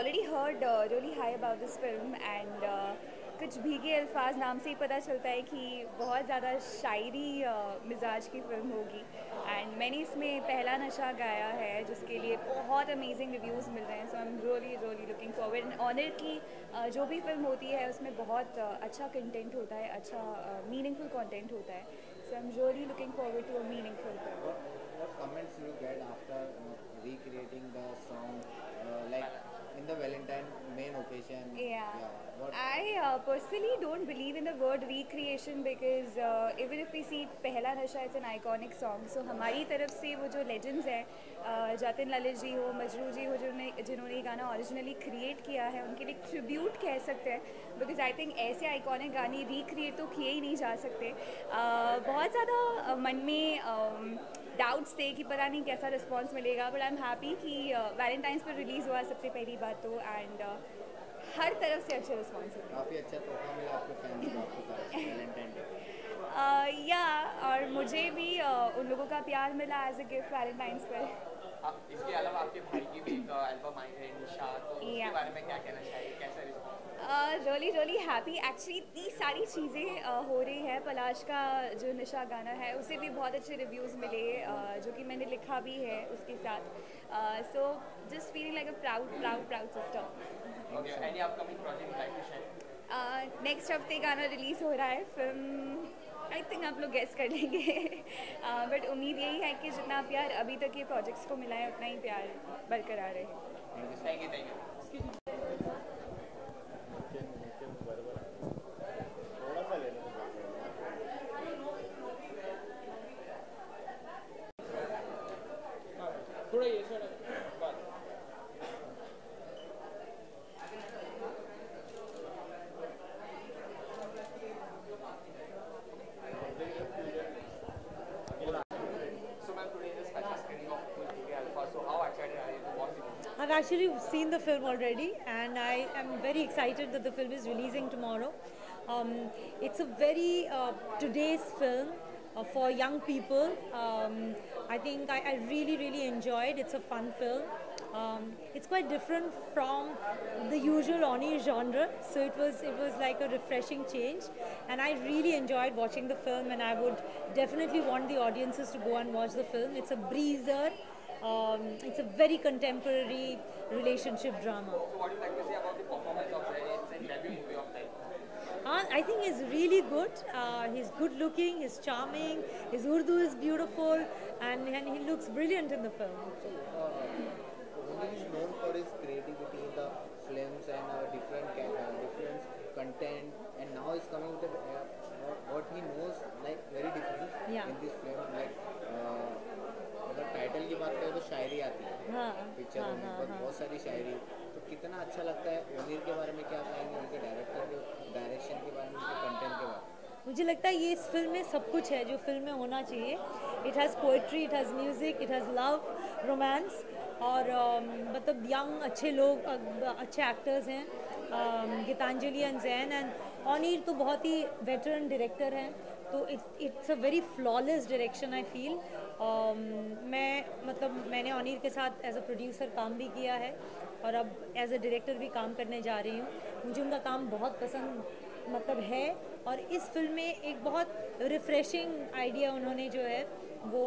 already heard really high about this film and कुछ भीगे अल्फाज नाम से ही पता चलता है कि बहुत ज़्यादा शायरी मिजाज की फ़िल्म होगी एंड मैंने इसमें पहला नशा गाया है जिसके लिए बहुत अमेजिंग रिव्यूज़ मिल रहे हैं. So I am really looking forward and honour की जो भी फिल्म होती है उसमें बहुत अच्छा कंटेंट होता है, अच्छा मीनिंगफुल कंटेंट होता है. So I am really looking forward to a meaningful film. What comments you get after recreating the song, like in the Valentine main occasion? Yeah. What? I personally don't believe in the word recreation because even if we see पहला नशा it's an iconic song. So हमारी तरफ से वो जो legends हैं जतिन ललित जी हो, मजरू जी हो, जिन्होंने ये गाना ओरिजिनली क्रिएट किया है उनके लिए ट्रिब्यूट कह सकते हैं बिकॉज आई थिंक ऐसे आइकॉनिक गाने रिक्रिएट तो किए ही नहीं जा सकते. बहुत ज़्यादा मन में डाउट्स थे कि पता नहीं कैसा रिस्पॉन्स मिलेगा बट आई एम हैप्पी कि वैलेंटाइंस पर रिलीज़ हुआ सबसे पहली बात तो एंड हर तरफ से अच्छा रिस्पॉन्स हुआ. काफ़ी अच्छा तोहफा मिला आपके फैंस को आपके साथ वैलेंटाइन डे. या और मुझे भी उन लोगों का प्यार मिला एज अ गिफ्ट वैलेंटाइंस पर. इसके अलावा आपके भाई की भी एक एल्बम आई है निशा, तो उसके बारे में क्या कहना चाहिए, कैसा रिस्पॉन्स? Really happy actually. इतनी सारी चीज़ें हो रही है. पलाश का जो निशा गाना है उसे भी बहुत अच्छे रिव्यूज़ मिले जो कि मैंने लिखा भी है उसके साथ. So just feeling like a proud sister. Okay, any upcoming project like to share? Next हफ्ते गाना रिलीज़ हो रहा है. फिल्म आई थिंक आप लोग गेस कर लेंगे बट उम्मीद यही है कि जितना प्यार अभी तक ये प्रोजेक्ट्स को मिला है उतना ही प्यार बरकरार रहे. Thank you. थोड़ा ये बात. I've actually seen the film already and I am very excited that the film is releasing tomorrow. It's a very today's film for young people. I think I really enjoyed. It's a fun film. It's quite different from the usual Oni genre, so it was like a refreshing change, and I really enjoyed watching the film, and I would definitely want the audiences to go and watch the film. It's a breezer. It's a very contemporary relationship drama. So what do you like to say about the performance of Zayn? It's a debut movie of Zayn. I think he's really good. He's good looking, he's charming, his Urdu is beautiful, and he looks brilliant in the film. He is known for his creativity in the films and different content, and now he's coming with what he knows like very different in this film. Like अगर title की बात करें तो शायरी आती है picture में, बहुत सारी शायरी. तो कितना अच्छा लगता है. ओनीर के बारे में क्या कहेंगे, उनके डायरेक्टर के डायरेक्शन के बारे में, उनके कंटेंट के बारे में? मुझे लगता है ये इस फिल्म में सब कुछ है जो फिल्म में होना चाहिए. It has poetry, it has music, it has love, romance, और मतलब यंग अच्छे लोग, अच्छे एक्टर्स हैं, गीतांजलि एंड जैन, एंड ओनीर तो बहुत ही वेटरन डायरेक्टर हैं. तो it's a very flawless direction I feel. मैंने ओनीर के साथ एज अ प्रोड्यूसर काम भी किया है और अब एज अ डायरेक्टर भी काम करने जा रही हूँ. मुझे उनका काम बहुत पसंद है, और इस फिल्म में एक बहुत रिफ्रेशिंग आइडिया उन्होंने जो है वो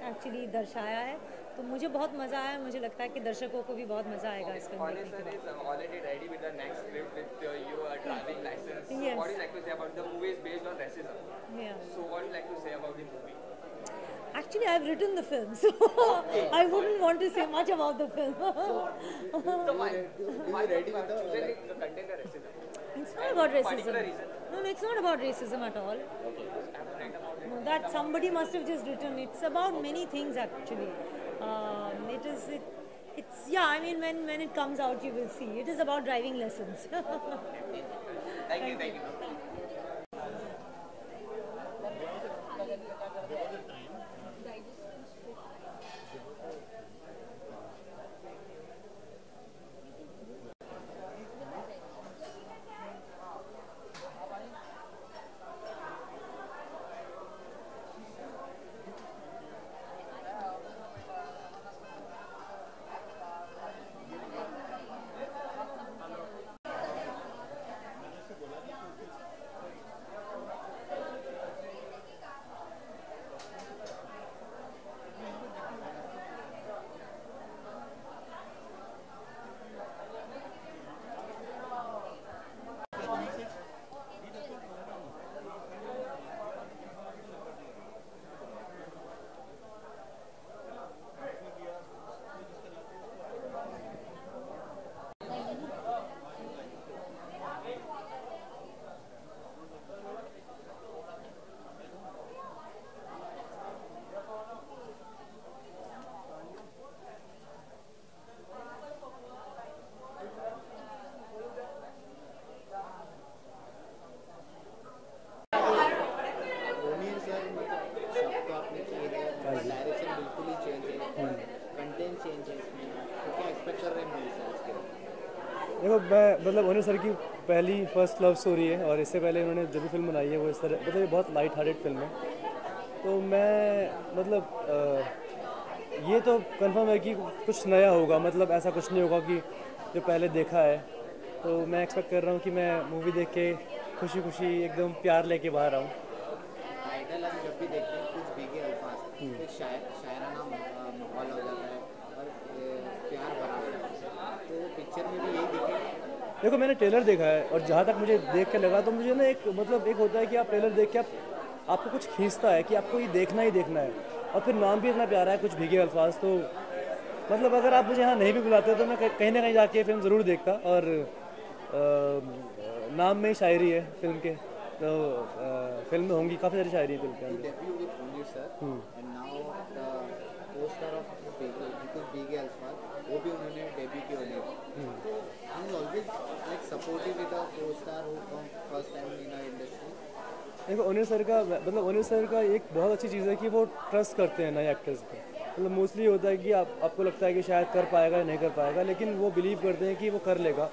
एक्चुअली दर्शाया है. तो मुझे बहुत मज़ा आया. मुझे लगता है कि दर्शकों को भी बहुत मज़ा आएगा इस फिल्म में. Sir is already ready with the next script with your driving license. Yes. What do you like to say about the movie is based on racism? Yeah. So what do you like to say about the movie? Actually, I've written the film, so I wouldn't want to say much about the film. Why ready with the content of racism? It's not about racism. Particular reason? No, it's not about racism at all. No, that somebody must have just written. It's about many things actually. I mean, when it comes out, you will see. It is about driving lessons. Thank you. देखो मैं मतलब ओनिर sir की पहली first love story है और इससे पहले उन्होंने जो भी फिल्म बनाई है वो इस तरह मतलब ये बहुत लाइट हार्टेड फिल्म है। तो मैं मतलब ये तो कंफर्म है कि कुछ नया होगा, मतलब ऐसा कुछ नहीं होगा कि जो पहले देखा है। तो मैं एक्सपेक्ट कर रहा हूँ कि मैं मूवी देख के खुशी खुशी एकदम प्यार लेके बाहर आऊँ। टाइटल हम जब भी देखते हैं कुछ भीगे अल्फाज, एक शायराना माहौल हो जाता है और प्यार भरा होता है, तो पिक्चर में भी यही दिखेगा। देखो मैंने ट्रेलर देखा है और जहाँ तक मुझे देख के लगा तो मुझे ना एक मतलब एक होता है कि आप ट्रेलर देख के आपको कुछ खींचता है कि आपको ये देखना ही देखना है, और फिर नाम भी इतना प्यारा है कुछ भीगे अल्फाज। तो मतलब अगर आप मुझे यहाँ नहीं भी बुलाते तो मैं कहीं ना कहीं जाके फिल्म ज़रूर देखता। और नाम में ही शायरी है फिल्म के, तो फिल्म में होंगी काफ़ी सारी शायरी है फिल्म के अंदर। Debut with Onir sir, and now the co-star of भीगे अल्फाज, वो भी उन्होंने डेब्यू की ओनिर। तो I am always like supportive with a co-star who come first time in a industry. देखो ओनिर सर का मतलब ओनिर सर का एक बहुत अच्छी चीज़ है कि वो ट्रस्ट करते हैं नए एक्टर्स पे। मतलब मोस्टली होता है कि आपको लगता है कि शायद कर पाएगा या नहीं कर पाएगा, लेकिन वो बिलीव करते हैं कि वो कर लेगा।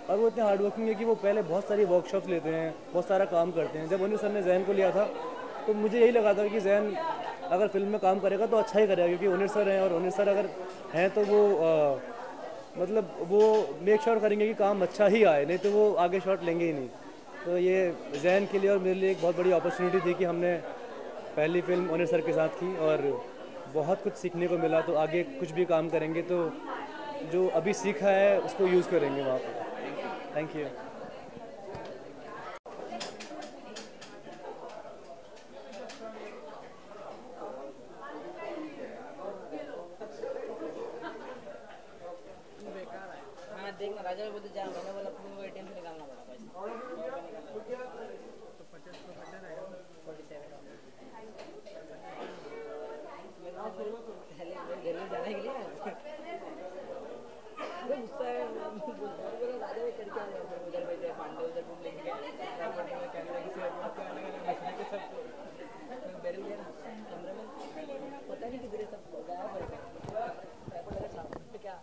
और वो इतने हार्ड वर्किंग है कि वो पहले बहुत सारी वर्कशॉप्स लेते हैं, बहुत सारा काम करते हैं। जब ओनिर सर ने जैन को लिया था तो मुझे यही लगा था कि जैन अगर फिल्म में काम करेगा तो अच्छा ही करेगा, क्योंकि ओनिर सर हैं और ओनिर सर अगर हैं तो वो मतलब वो मेक श्योर करेंगे कि काम अच्छा ही आए, नहीं तो वो आगे शॉट लेंगे ही नहीं। तो ये जैन के लिए और मेरे लिए एक बहुत बड़ी अपॉर्चुनिटी थी कि हमने पहली फिल्म ओनिर सर के साथ की और बहुत कुछ सीखने को मिला। तो आगे कुछ भी काम करेंगे तो जो अभी सीखा है उसको यूज़ करेंगे वहाँ पर। Thank you. देखना राजा बोलते जा मैंने बोला अपने एटीएम से निकालना पड़ा पैसा। तो 50 तो कट रहेगा 47 पहले दिल्ली जाने के लिए अरे गुस्सा है बोला राजा भी करके आ गया उधर बैठे पांडे उधर रूम लेके गए एयरपोर्ट में कैमरा की सेट अलग अलग मछली के सब बैरल गया कैमरा में पता नहीं किधर सब गायब है एयरपोर्ट लगा छाप पे क्या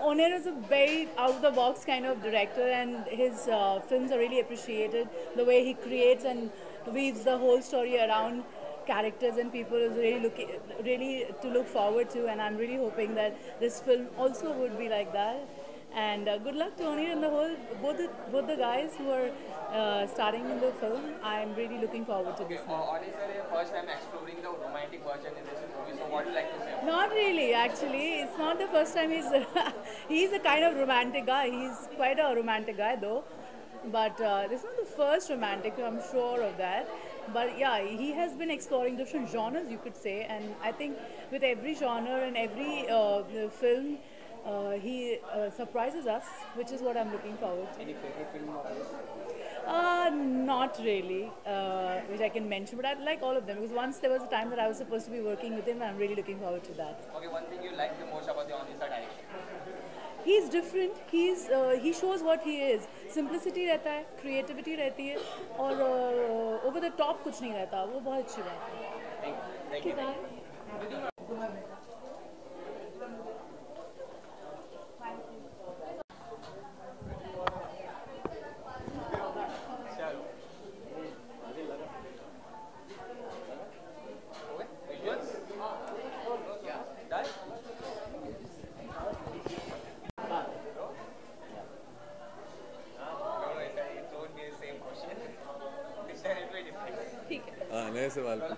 Onir is a very out-of-the-box kind of director, and his films are really appreciated. The way he creates and weaves the whole story around characters and people is really to look forward to, and I'm really hoping that this film also would be like that. And good luck to Onir and the whole both the guys who are starring in the film. I'm really looking forward to this one. Oni sir, first time exploring the romantic version in this movie. So what do you like to say? Not really, actually. It's not the first time he's a kind of romantic guy. He's quite a romantic guy, though. But this is not the first romantic. I'm sure of that. But yeah, he has been exploring different genres, you could say. And I think with every genre and every film, he surprises us, which is what I'm looking forward to. Any favorite film of yours? Not really, which I can mention, but I like all of them because once there was a time that I was supposed to be working with him, and I'm really looking forward to that. Okay, one thing you like the most about the Oni sir direction? He's different. He shows what he is. Simplicity रहता है, creativity रहती है, और over the top कुछ नहीं रहता. वो बहुत अच्छी बात है. Thank you. Thank you. नए सवाल पे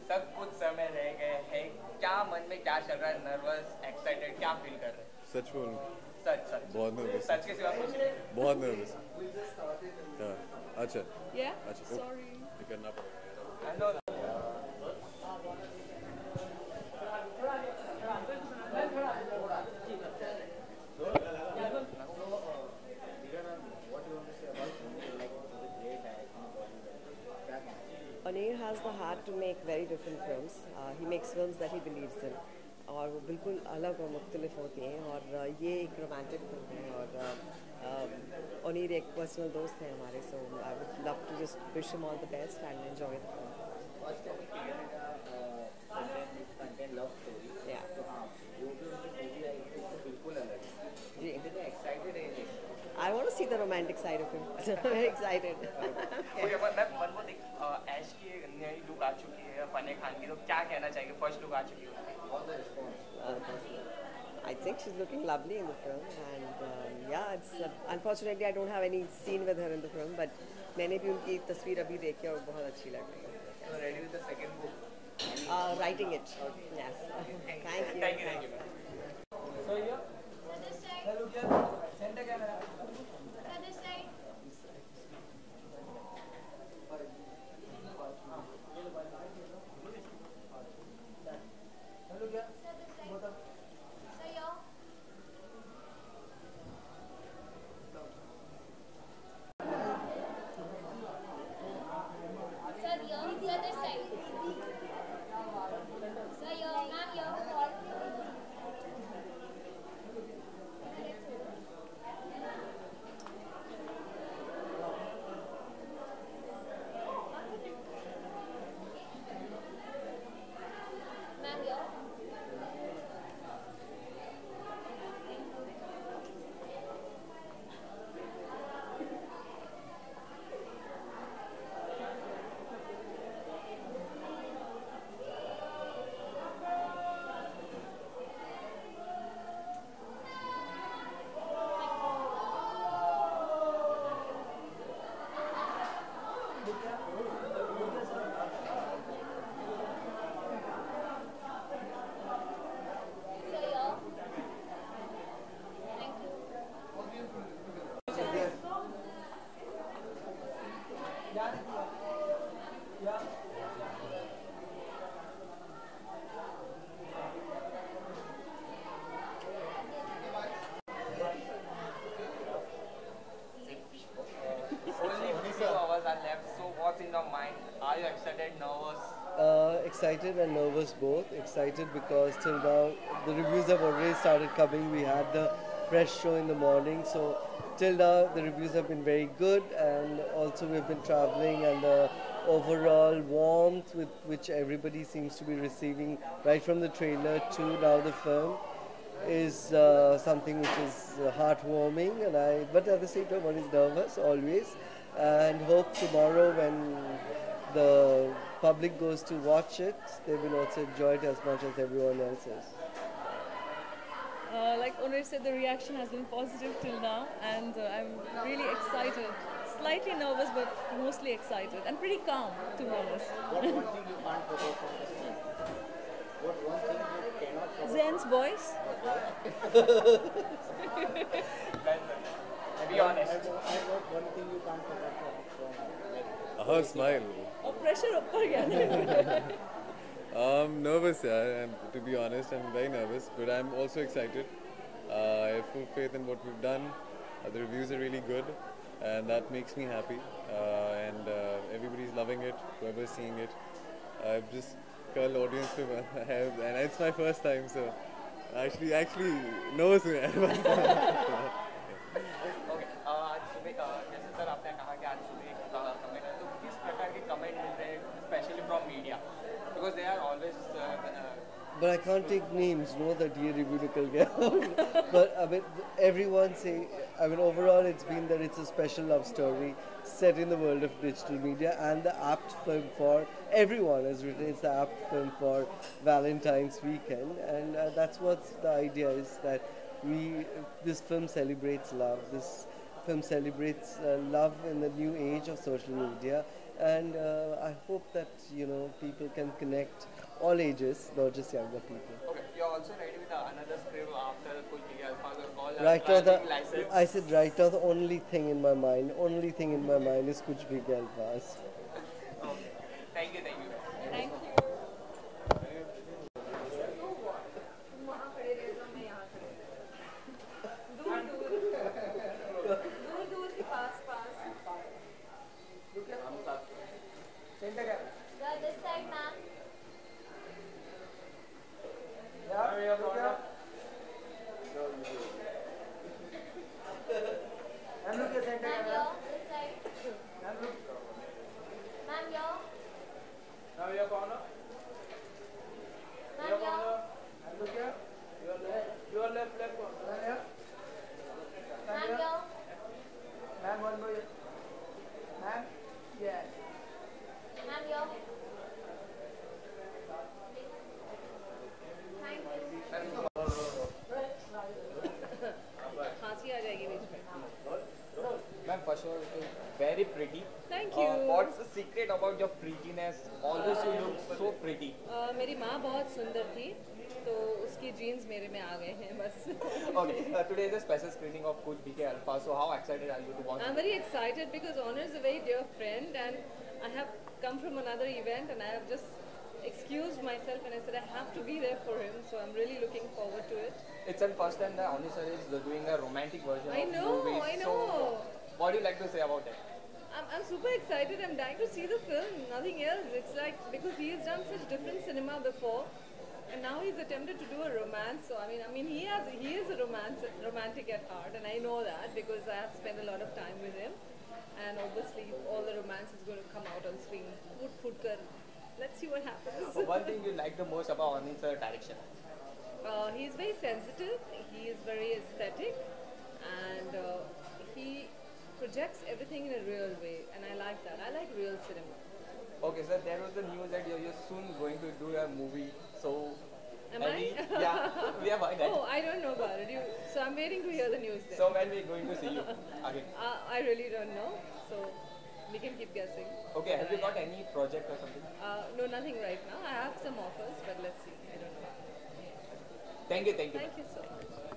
सब कुछ समय रह गए हैं, क्या मन में क्या चल रहा है? नर्वस, एक्साइटेड, क्या फील कर रहे हैं? सच बोलूं? सच सच बहुत नर्वस। सच के सिवा कुछ नहीं। बहुत नर्वस। अच्छा। अच्छा। Sorry. ये करना पड़ेगा। Onir has the heart to make very different films. He makes films that he believes in. और वो बिल्कुल अलग और मुख्तलिफ होती हैं और ये एक रोमांटिक फिल्म है और ओनीर एक पर्सनल दोस्त है हमारे, so I would love to just wish him all the best and enjoy the film. First time content love story. Yeah. वो भी उनकी मूवी आई थी, तो बिल्कुल अलग है. जी. इतने excited है. I want to see the romantic side of him. So I'm very excited. Okay, मैं वन मोर थिंग, ऐश की नई लुक आ चुकी है, फने खान की, तो क्या कहना चाहिए? फर्स्ट लुक आ चुकी है. All the response. I think she's looking lovely in the film, and yeah, it's unfortunately I don't have any scene with her in the film, but मैंने भी उनकी तस्वीर अभी देखी और बहुत अच्छी लग रही है. So ready with the second book? Writing it. Yes. Thank you. Thank you. So yeah. Look here. Center camera. Excited and nervous both. Excited because till now the reviews have already started coming. We had the press show in the morning, so till now the reviews have been very good, and also we've been traveling, and the overall warmth with which everybody seems to be receiving right from the trailer to now the film is something which is heartwarming, but at the same time one is nervous always, and hope tomorrow when the public goes to watch it, they will also enjoy it as much as everyone else is. Like Onir said, the reaction has been positive till now, and I'm really excited. Slightly nervous, but mostly excited, and pretty calm, to be honest. What one thing you can't forget from this film? What one thing you cannot forget? Zen's voice. Be honest. And what one thing you can't forget from Her smile. Oh, pressure ऊपर गया. Nervous, yeah, and to be honest, I'm very nervous, but I'm also excited. I have full faith in what we've done. The reviews are really good, and that makes me happy. And everybody's loving it, whoever's seeing it. I've just called audience to and it's my first time, so actually nervous हूँ यार. Okay आज सुबह जैसे sir आपने कहा कि आज सुबह एक कमेंट है, तो किस प्रकार के कमेंट मिलते हैं specially from media because they are always But I can't take names, no, that ye review nikal gaya. But I mean, everyone say, I mean, overall it's been that it's a special love story set in the world of digital media, and the apt film for everyone has written. It's the apt film for Valentine's weekend, and that's what the idea is, that this film celebrates love. This film celebrates love in the new age of social media, and I hope that people can connect. All ages, not just younger people. Okay, you're also ready with another script after Kuch Bhi Alfaz called Right now, Driving License. I said right now the only thing in my mind is Kuch Bhi Alfaz. Okay, thank you. Thank you. This side, ma'am. Ma'am, yo, this side. Ma'am, yo. Ma'am, yo. Ma'am, yo. Ma'am, yo. Thank you. खांसी आ जाएगी बीच में. Ma'am, first of all, very pretty. Thank you. What's the secret about your prettiness? Always you look so pretty. मेरी माँ बहुत सुंदर थी, तो उसकी जीन्स मेरे में आ गए हैं बस. Okay, today is a special screening of Kuch Bhi Alfaz. So how excited are you to watch I'm it? very excited because Honor is a very dear friend, and I have come from another event, and I have just excused myself, and I said I have to be there for him. So I'm really looking forward to it. It's the first time that Oni sir is doing a romantic version I of know, movies. I So know. what do you like to say about that? I'm super excited. I'm dying to see the film. Nothing else. It's like because he has done such different cinema before, and now he's attempted to do a romance. So I mean, he is a romantic at heart, and I know that because I have spent a lot of time with him, and obviously all the romance is going to come out on screen. Put let's see what happens. One thing you like the most about Oni sir direction? He's very sensitive. He is very aesthetic, and he projects everything in a real way, and I like that. I like real cinema. Okay, sir, there was the news that you're soon going to do a movie. So, Am I? Yeah, we have heard that. Oh, I don't know about it. So I'm waiting to hear the news then. So when we going to see you again? I really don't know. So we can keep guessing. Okay, have you got any project or something? No, nothing right now. I have some offers, but let's see. I don't know. Thank you. Thank you so much.